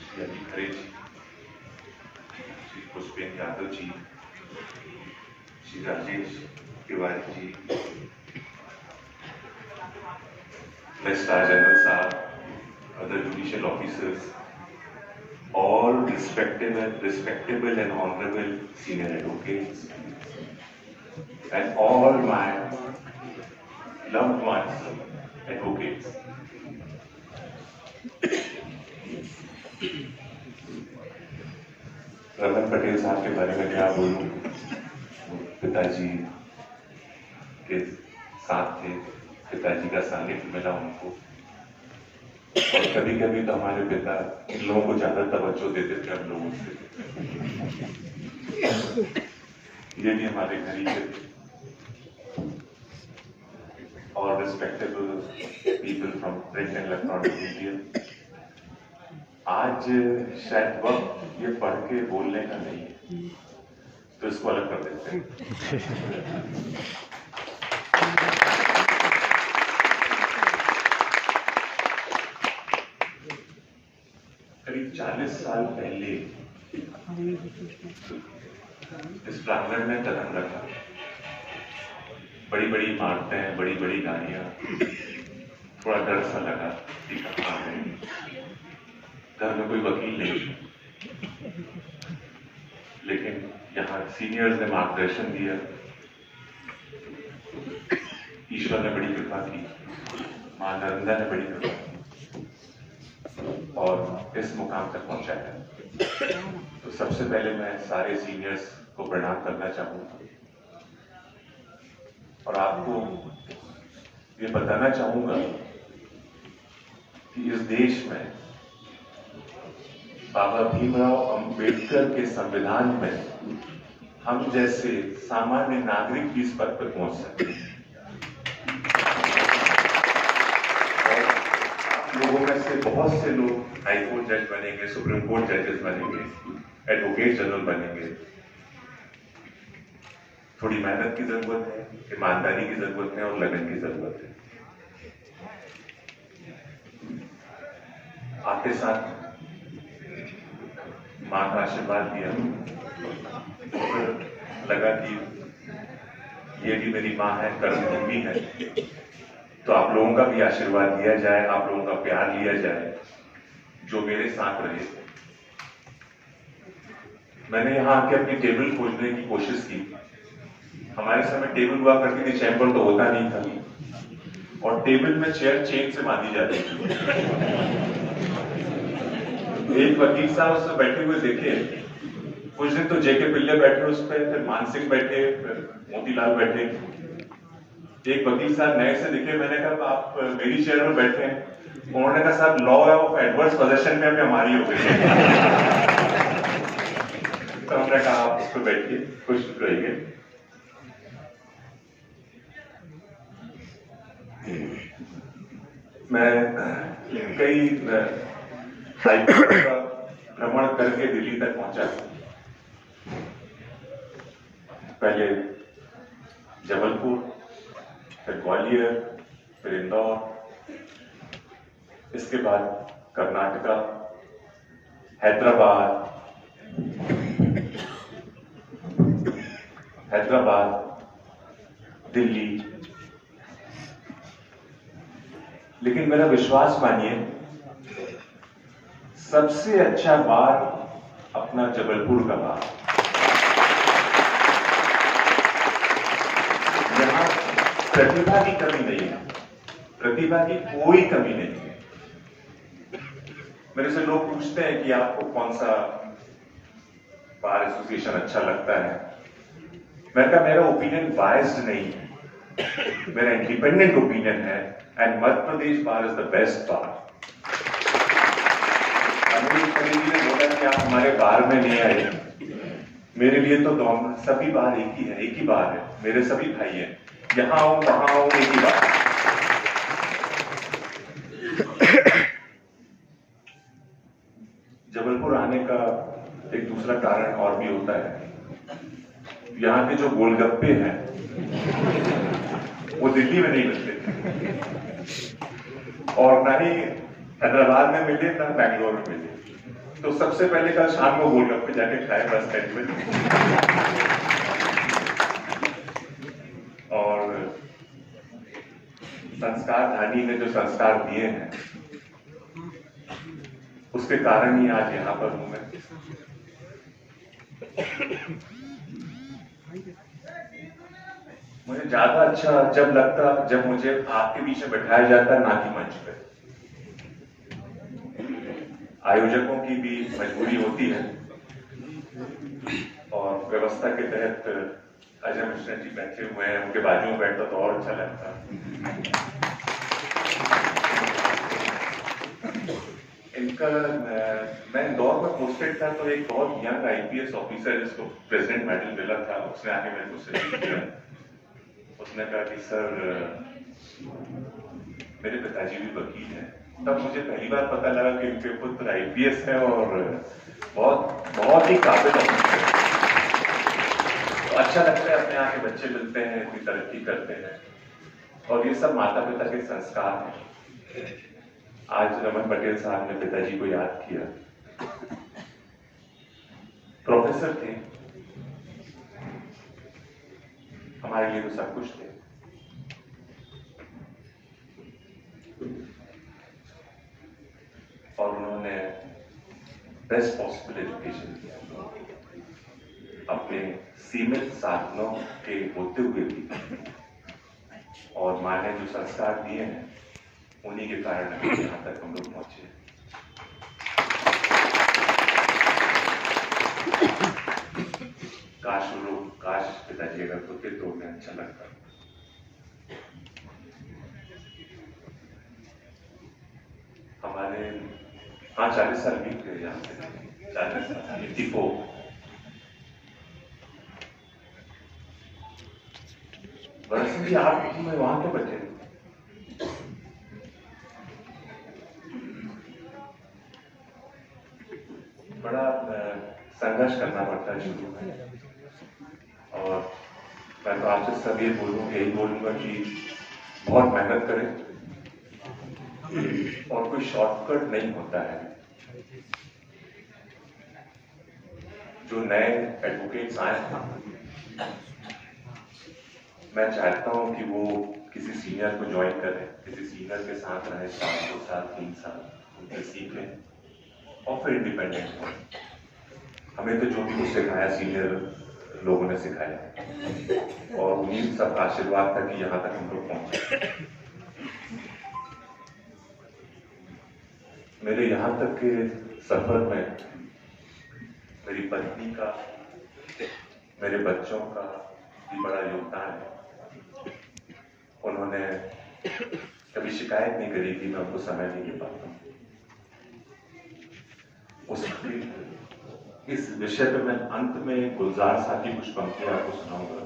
Shri Amit Khare ji, Shri Pushpendra Yadav ji, Shri Rajesh Tiwari ji, Mr. General Saab, other judicial officers, all respectable and honorable senior advocates, and all my loved ones, advocates. Raman Patel साहब के बारे में क्या बोलूं? पिताजी के साथ थे, पिताजी का सानिध्य मिला उनको, और कभी कभी तो हमारे पिता इन लोगों को ज्यादा तवज्जो देते थे हम लोगों से। ये भी हमारे घर ही के थे। और respectable people from print and electronic media, आज शायद वक्त ये पढ़ के बोलने का नहीं है, तो इसको अलग कर देते हैं। करीब 40 साल पहले इस प्रांगण में कदम रखा, बड़ी बड़ी इमारतें, बड़ी बड़ी गाड़ियां, थोड़ा डर सा लगा कि कहाँ है, घर में कोई वकील नहीं, लेकिन यहाँ सीनियर्स ने मार्गदर्शन दिया, ईश्वर ने बड़ी कृपा की, मां नंदा ने बड़ी कृपा की और इस मुकाम तक पहुंचाया। तो सबसे पहले मैं सारे सीनियर्स को प्रणाम करना चाहूंगा और आपको ये बताना चाहूंगा कि इस देश में बाबा भीमराव अंबेडकर के संविधान में हम जैसे सामान्य नागरिक भी इस पद पर पहुंच सकते हैं। और लोगों में से बहुत से लोग हाई कोर्ट जज बनेंगे, सुप्रीम कोर्ट जजेस बनेंगे, एडवोकेट जनरल बनेंगे। थोड़ी मेहनत की जरूरत है, ईमानदारी की जरूरत है और लगन की जरूरत है। आपके साथ मां का आशीर्वाद दिया, लगा कि ये भी मेरी मां है, कर्मभूमि है, तो आप लोगों का भी आशीर्वाद दिया जाए, आप लोगों का प्यार लिया जाए जो मेरे साथ रहे। मैंने यहाँ आके अपनी टेबल खोजने की कोशिश की। हमारे समय टेबल हुआ करती थी, चैम्बर तो होता नहीं था, और टेबल में चेयर चेन से बांधी जाती थी। एक वकील साहब उसमें बैठे हुए देखे, कुछ दिन तो जेके पिल्ले बैठे उस पर, फिर मान सिंह बैठे, फिर मोतीलाल बैठे। एक वकील साहब नए से दिखे, मैंने कहा आप मेरी चेयर में बैठे हैं। उन्होंने कहा साहब लॉ ऑफ एडवर्स पोजेशन में भी हमारी हो गई है। तो हमने कहा आप उस पर बैठिए, खुश रहिए। मैं कई हाईकोर्ट का भ्रमण करके दिल्ली तक पहुंचा। पहले जबलपुर, फिर ग्वालियर, फिर इंदौर, इसके बाद कर्नाटका, हैदराबाद, दिल्ली। लेकिन मेरा विश्वास मानिए, सबसे अच्छा बार अपना जबलपुर का बार। यहां प्रतिभा की कमी नहीं है, प्रतिभा की कोई कमी नहीं है। मेरे से लोग पूछते हैं कि आपको कौन सा बार एसोसिएशन अच्छा लगता है। मैंने कहा मेरा ओपिनियन बायस्ड नहीं है, मेरा इंडिपेंडेंट ओपिनियन है, and Madhya Pradesh bar is the best bar. Amit ji ने बोला कि आप हमारे बार में नहीं आए, मेरे लिए तो दोनों सभी बार एक ही है, एक ही बार है, मेरे सभी भाई हैं, यहां हो वहां हो एक ही बार। जबलपुर आने का एक दूसरा कारण और भी होता है, यहाँ के जो गोलगप्पे हैं वो दिल्ली में नहीं मिलते और ना ही हैदराबाद में मिले ना बैंगलोर में मिले। तो सबसे पहले कल शाम को गोलगप्पे जाके खाए बस स्टैंड में। और संस्कार धानी ने जो संस्कार दिए हैं उसके कारण ही आज यहाँ पर हूं मैं। मुझे ज्यादा अच्छा जब लगता जब मुझे आपके बीच में बैठाया जाता ना कि मंच पे। आयोजकों की भी मजबूरी होती है और व्यवस्था के तहत अजय मिश्रा जी बैठे हुए हैं, उनके बाजू में बैठता तो और अच्छा लगता। इनका मैं इंदौर में पोस्टेड था तो एक बहुत यंग आईपीएस ऑफिसर जिसको प्रेसिडेंट मेडल मिला था उसने आके मेरे को सल्यूट किया। उसने कहा कि सर मेरे पिताजी भी वकील हैं। तब मुझे पहली बार पता लगा कि उनके पुत्र आईपीएस है और बहुत ही काबिल ऑफिसर है। तो अच्छा लगता है अपने यहाँ के बच्चे मिलते हैं, इतनी तरक्की करते हैं और ये सब माता पिता के संस्कार हैं। आज रमन पटेल साहब ने पिताजी को याद किया। प्रोफेसर थे, हमारे लिए तो सब कुछ थे। और उन्होंने बेस्ट पॉसिबल एजुकेशन दिया अपने सीमित साधनों के होते हुए भी। और माँ ने जो संस्कार दिए हैं उन्हीं के कारण यहाँ तक हम लोग पहुंचे। काश पिताजी अगर होते तो उन्हें अच्छा लगता। हमारे 40 साल बीत गए यहाँ से, 40 साल 84। वर्ष भी आप में वहां के बचे बड़ा संघर्ष करना पड़ता है शुरू में। और मैं तो आपसे सब यही बोलूंगा कि बहुत मेहनत करें और कोई शॉर्टकट नहीं होता है। जो नए एडवोकेट्स आए हैं मैं चाहता हूं कि वो किसी सीनियर को ज्वाइन करें, किसी सीनियर के साथ रहे 7 2 साल 3 साल, उनसे सीखें और फिर इंडिपेंडेंट हो। हमें तो जो भी कुछ सिखाया सीनियर लोगों ने सिखाया और उन्हीं सबका आशीर्वाद था कि यहाँ तक हम लोग पहुंचे। मेरे यहाँ तक के सफर में मेरी पत्नी का, मेरे बच्चों का भी बड़ा योगदान है। उन्होंने कभी शिकायत नहीं करी कि मैं उनको समय नहीं दे पाता हूँ। इस विषय पे मैं अंत में गुलजार साहब की कुछ पंक्तियां आपको सुनाऊंगा।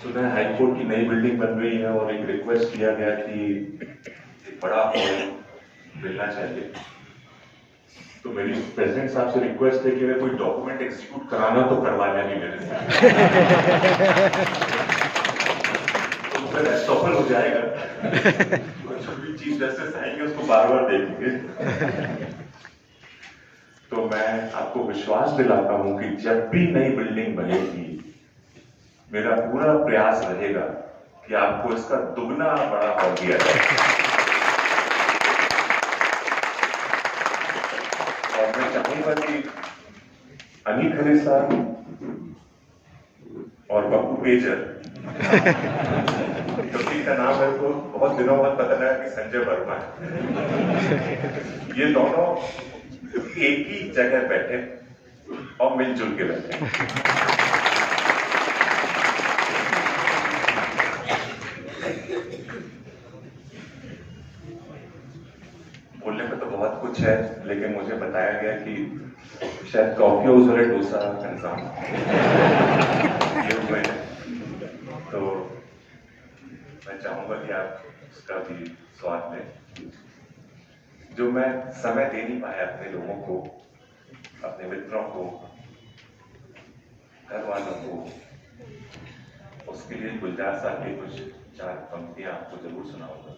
सुना हाईकोर्ट की नई बिल्डिंग बन रही है और एक रिक्वेस्ट किया गया कि एक बड़ा हॉल मिलना चाहिए। तो मेरी प्रेसिडेंट साहब से रिक्वेस्ट है कि अगर कोई डॉक्यूमेंट एग्जीक्यूट कराना तो करवा लेंगे मेरे से। तो फिर सफल हो जाएगा। जो भी चीफ जस्टिस आएंगे उसको बार बार देखेंगे। तो मैं आपको विश्वास दिलाता हूं कि जब भी नई बिल्डिंग बनेगी मेरा पूरा प्रयास रहेगा कि आपको इसका दुगना बड़ा हॉल दिया जाए। और मैं चाहूंगा कि अनिल खरे साहब और पप्पू पेजर, क्योंकि का नाम मेरे को बहुत दिनों बाद पता लगा कि संजय वर्मा है, ये दोनों एक ही जगह बैठे और मिलजुल के बैठे। बोलने में तो बहुत कुछ है लेकिन मुझे बताया गया कि शायद कॉफी हाउस वाले डोसा का इंतजाम ये हुए हैं। तो मैं चाहूंगा कि आप उसका भी स्वाद लें। जो मैं समय दे नहीं पाया अपने लोगों को, अपने मित्रों को, घर वालों को, उसके लिए गुलजार साहब की कुछ 4 पंक्तियां आपको जरूर सुनाऊंगा।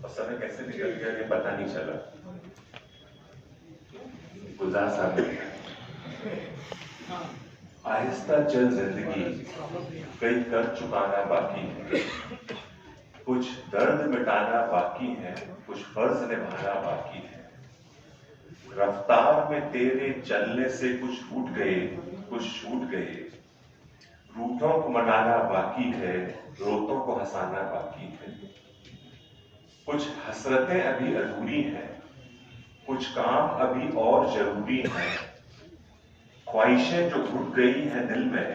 और समय कैसे निकल गया ये पता नहीं चला। गुलजार साहब ने आहिस्ता चल जिंदगी, कई कर चुकाना बाकी है, कुछ दर्द मिटाना बाकी है, कुछ फर्ज निभाना बाकी है। रफ्तार में तेरे चलने से कुछ रूठ गए, कुछ छूट गए। रूठों को मनाना बाकी है, रोतों को हंसाना बाकी है। कुछ हसरतें अभी अधूरी हैं, कुछ काम अभी और जरूरी हैं। ख्वाहिशें जो घुट गई हैं दिल में,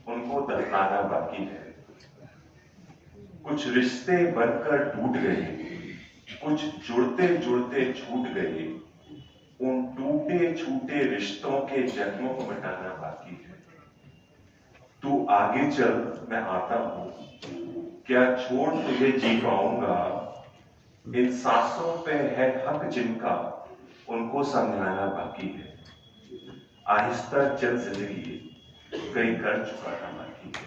उनको दफनाना बाकी है। कुछ रिश्ते बनकर टूट गए, कुछ जुड़ते जुड़ते छूट गए। उन टूटे छूटे रिश्तों के जख्मों को मिटाना बाकी है। तू आगे चल, मैं आता हूं, क्या छोड़ तुझे जी पाऊंगा। इन सांसों पे है हक जिनका, उनको समझाना बाकी है। आहिस्ता चल जिंदगी, कई कर चुकाना बाकी है।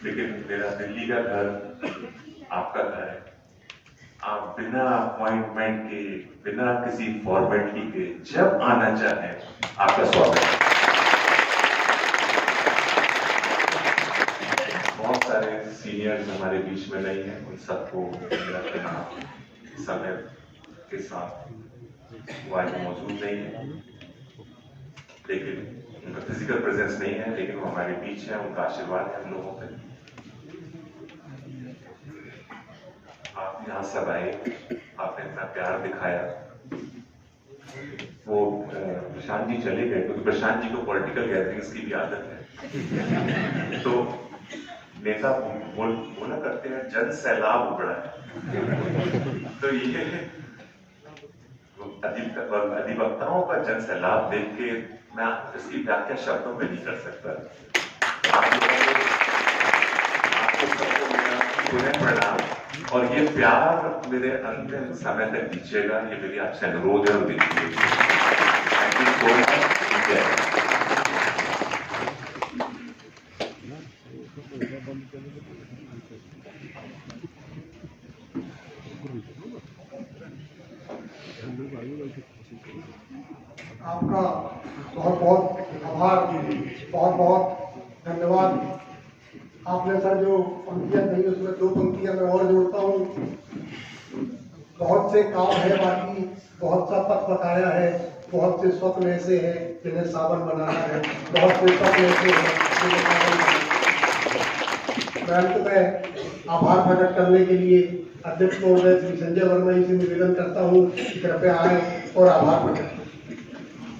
लेकिन मेरा दिल्ली का घर आपका घर है। आप बिना अपॉइंटमेंट के, बिना किसी फॉर्मेलिटी के जब आना चाहें, आपका स्वागत है। बहुत सारे सीनियर्स हमारे बीच में नहीं है, उन सबको मेरा प्रणाम। समय के साथ वो आज मौजूद नहीं है, लेकिन उनका फिजिकल प्रेजेंस नहीं है, लेकिन वो हमारे बीच है। उनका आशीर्वाद है हम लोगों पे। आप यहाँ सब आए, आपने इतना प्यार दिखाया। वो प्रशांत जी चले गए क्योंकि प्रशांत जी को पॉलिटिकल गैदरिंग्स की भी आदत है। तो नेता बोला करते हैं जन सैलाब उबड़ा है। तो ये अधिवक्ताओं का जन सैलाब देख के मैं इसकी व्याख्या शब्दों में नहीं कर सकता। आपको सबको मेरा पुनः प्रणाम और ये प्यार मेरे अंतिम समय तक दीजिएगा, ये मेरी आपसे अनुरोध है और दीजिए। Thank you so much. आपका बहुत बहुत आभार, बहुत बहुत धन्यवाद। आपने सर जो पंक्तियां कही उसमें 2 पंक्तियां मैं और जोड़ता हूँ। बहुत से काम है बाकी, बहुत सा पथ बताया है, बहुत से स्वप्न ऐसे हैं जिन्हें सावन बनाना है, बहुत से स्वप्न ऐसे हैं जिन्हें सावन बनाना है। मैं अंत में आभार प्रकट करने के लिए अध्यक्ष महोदय श्री संजय वर्मा जी से निवेदन करता हूँ कि कृपया आए और आभार प्रकट